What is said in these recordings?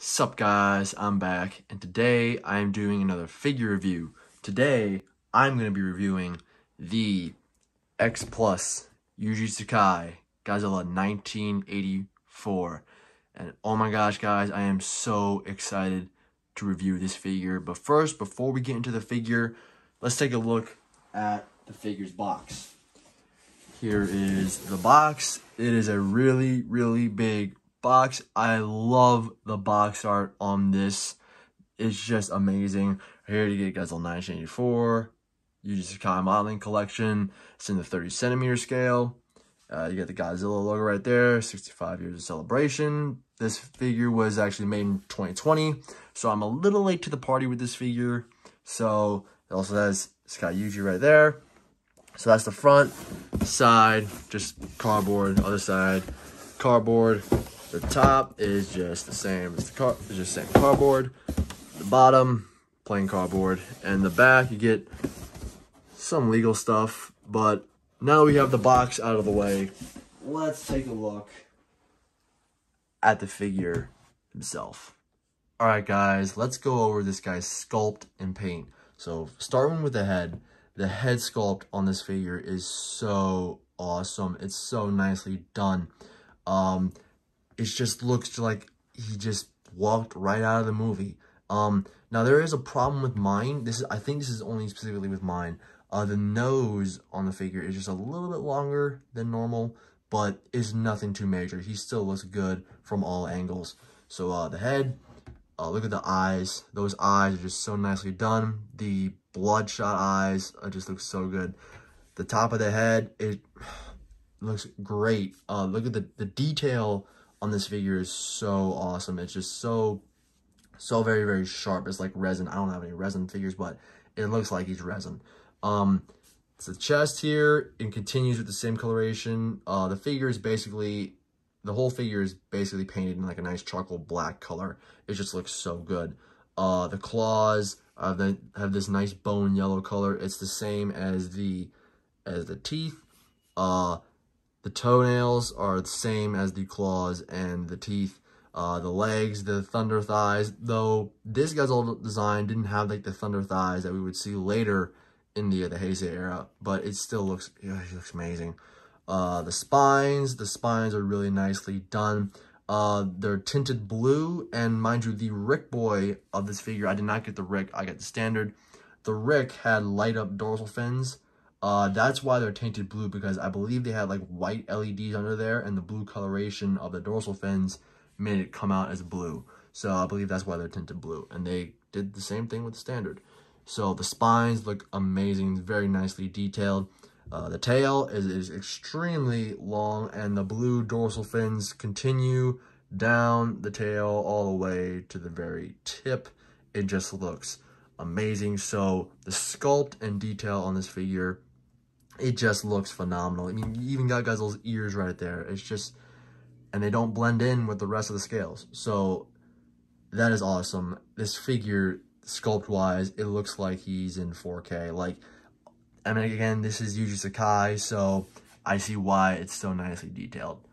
Sup guys, I'm back, and today I'm doing another figure review. Today, I'm going to be reviewing the X Plus Yuji Sakai Godzilla 1984. And oh my gosh guys, I am so excited to review this figure. But first, before we get into the figure, let's take a look at the figure's box. Here is the box. It is a really big box. I love the box art on this. It's just amazing. Here you get Godzilla 1984, Yuji Sakai modeling collection. It's in the 30 centimeter scale. You get the Godzilla logo right there. 65 years of celebration. This figure was actually made in 2020, so I'm a little late to the party with this figure. So it also has Sakai Yuji right there. So that's the front, side, just cardboard. Other side, cardboard. The top is just the same as it's just same cardboard. The bottom, plain cardboard. And the back, you get some legal stuff. But now that we have the box out of the way, let's take a look at the figure himself. Alright guys, let's go over this guy's sculpt and paint. So starting with the head sculpt on this figure is so awesome. It's so nicely done. It just looks like he just walked right out of the movie. Now there is a problem with mine. I think this is only specifically with mine. The nose on the figure is just a little bit longer than normal, but it's nothing too major. He still looks good from all angles. So the head, look at the eyes. Those eyes are just so nicely done. The bloodshot eyes just look so good. The top of the head, it looks great. Look at the detail on this figure is so awesome. It's just so very sharp. It's like resin. I don't have any resin figures, but it looks like he's resin. It's the chest here. It continues with the same coloration. The figure is basically, the whole figure is basically painted in like a nice charcoal black color. It just looks so good. The claws they have this nice bone yellow color. It's the same as the teeth. The toenails are the same as the claws and the teeth. The legs, the thunder thighs, though this Godzilla design didn't have like the thunder thighs that we would see later in the Heisei era, but it still looks, he looks amazing. The spines are really nicely done. They're tinted blue, and mind you, the Rick boy of this figure, I did not get the Rick, I got the standard. The Rick had light up dorsal fins. That's why they're tinted blue, because I believe they had like white LEDs under there, and the blue coloration of the dorsal fins made it come out as blue. So I believe that's why they're tinted blue, and they did the same thing with the standard. So the spines look amazing, very nicely detailed. The tail is extremely long, and the blue dorsal fins continue down the tail all the way to the very tip. It just looks amazing. So the sculpt and detail on this figure, it just looks phenomenal. I mean, you even got Godzilla's ears right there. It's just, and they don't blend in with the rest of the scales. So that is awesome. This figure, sculpt-wise, it looks like he's in 4K. Like, I mean, again, this is Yuji Sakai, so I see why it's so nicely detailed.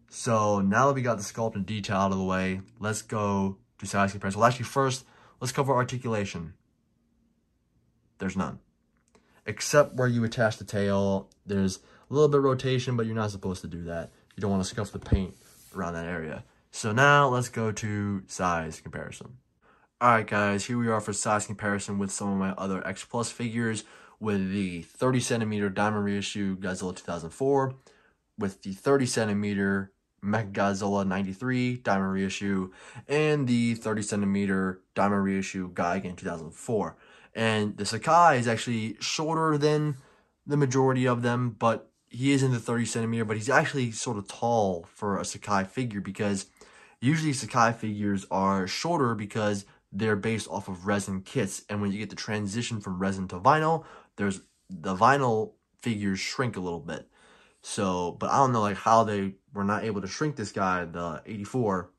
So now that we got the sculpt and detail out of the way, let's go to size comparison. Well, actually, first, let's cover articulation. There's none. Except where you attach the tail, there's a little bit of rotation, but you're not supposed to do that. You don't want to scuff the paint around that area. So now let's go to size comparison. Alright guys, here we are for size comparison with some of my other X Plus figures, with the 30 centimeter diamond reissue Godzilla 2004, with the 30 centimeter Mechagodzilla 93 diamond reissue, and the 30 centimeter diamond reissue Gigan 2004. And the Sakai is actually shorter than the majority of them, but he is in the 30 centimeter, but he's actually sort of tall for a Sakai figure, because usually Sakai figures are shorter because they're based off of resin kits, and when you get the transition from resin to vinyl, the vinyl figures shrink a little bit. So, but I don't know like how they were not able to shrink this guy, the 84.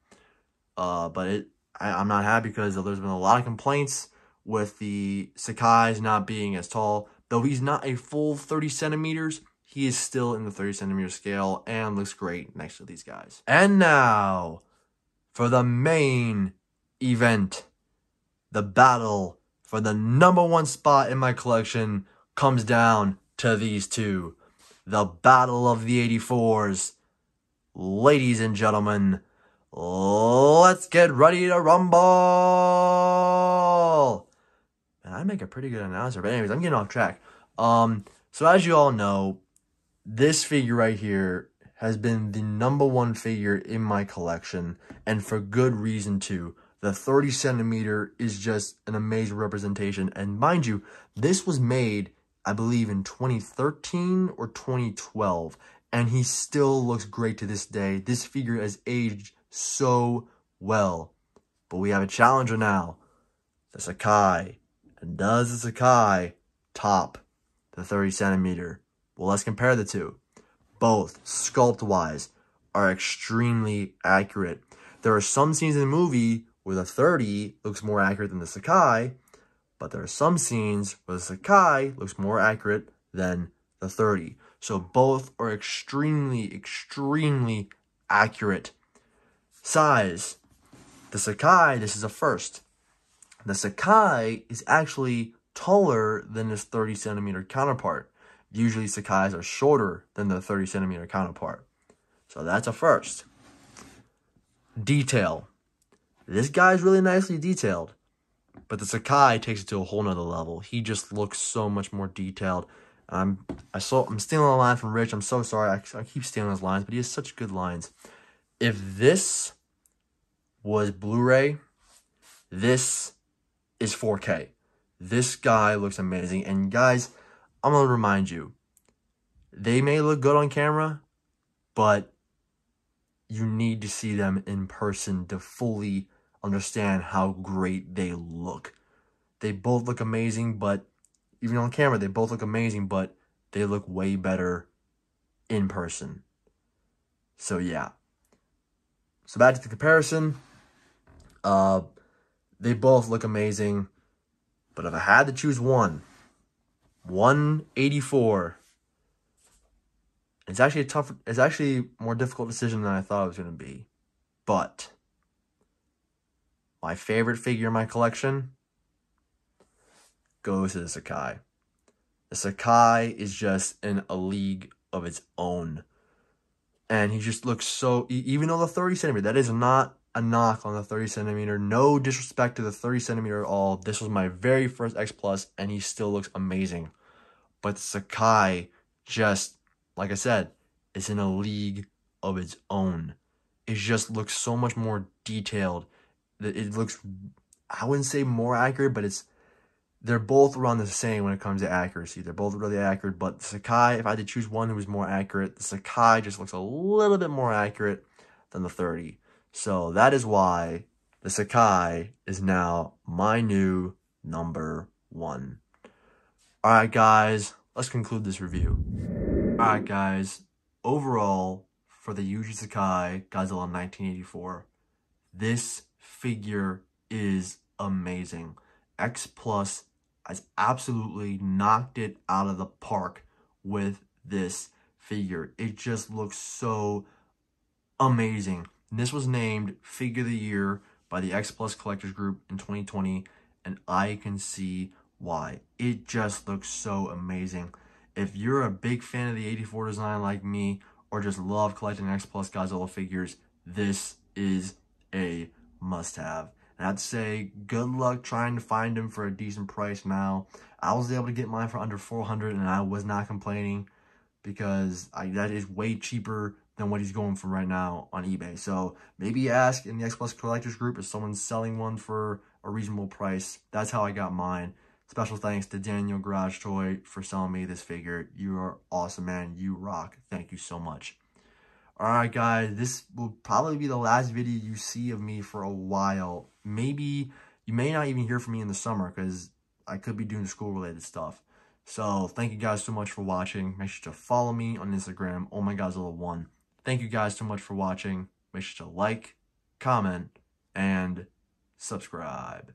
But I'm not happy, because there's been a lot of complaints with the Sakai's not being as tall. Though he's not a full 30 centimeters, he is still in the 30 centimeter scale and looks great next to these guys. And now for the main event, the battle for the #1 spot in my collection comes down to these two. The battle of the 84s. Ladies and gentlemen, let's get ready to rumble! And I make a pretty good announcer, but anyways, I'm getting off track. So as you all know, this figure right here has been the #1 figure in my collection, and for good reason too. The 30 centimeter is just an amazing representation, and mind you, this was made, I believe, in 2013 or 2012, and he still looks great to this day. This figure has aged so well, but we have a challenger now, the Sakai. And does the Sakai top the 30 centimeter? Well, let's compare the two. Both, sculpt-wise, are extremely accurate. There are some scenes in the movie where the 30 looks more accurate than the Sakai, but there are some scenes where the Sakai looks more accurate than the 30. So both are extremely, extremely accurate. Size. The Sakai, this is a first. The Sakai is actually taller than his 30 centimeter counterpart. Usually Sakais are shorter than the 30 centimeter counterpart. So that's a first. Detail. This guy's really nicely detailed, but the Sakai takes it to a whole nother level. He just looks so much more detailed. I'm stealing a line from Rich. I'm so sorry. I keep stealing his lines, but he has such good lines. If this was Blu-ray, this is 4K. This guy looks amazing. And guys, I'm going to remind you, they may look good on camera, but you need to see them in person to fully understand how great they look. They both look amazing, but even on camera, they both look amazing, but they look way better in person. So yeah. So back to the comparison. They both look amazing, but if I had to choose one, 184. It's actually a more difficult decision than I thought it was going to be. But my favorite figure in my collection goes to the Sakai. The Sakai is just in a league of its own. And he just looks so, even though the 30 centimeter, that is not a knock on the 30 centimeter. No disrespect to the 30 centimeter at all. This was my very first X Plus, and he still looks amazing. But Sakai just, like I said, is in a league of its own. It just looks so much more detailed. It looks, I wouldn't say more accurate, but they're both around the same when it comes to accuracy. They're both really accurate, but the Sakai, if I had to choose one who was more accurate, the Sakai just looks a little bit more accurate than the 30. So that is why the Sakai is now my new #1. Alright guys, let's conclude this review. Alright guys, overall, for the Yuji Sakai Godzilla 1984, this figure is amazing. X Plus has absolutely knocked it out of the park with this figure. It just looks so amazing. And this was named Figure of the Year by the X Plus Collectors Group in 2020, and I can see why. It just looks so amazing. If you're a big fan of the 84 design like me, or just love collecting X Plus Godzilla figures, this is a must-have. And I'd say good luck trying to find him for a decent price now. I was able to get mine for under $400, and I was not complaining, because that is way cheaper than what he's going for right now on eBay. So maybe ask in the X Plus Collectors Group if someone's selling one for a reasonable price. That's how I got mine. Special thanks to Daniel Garage Toy for selling me this figure. You are awesome, man. You rock. Thank you so much. Alright guys, this will probably be the last video you see of me for a while. Maybe, you may not even hear from me in the summer, because I could be doing school-related stuff. So, thank you guys so much for watching. Make sure to follow me on Instagram, OhMyGodzilla1. Thank you guys so much for watching. Make sure to like, comment, and subscribe.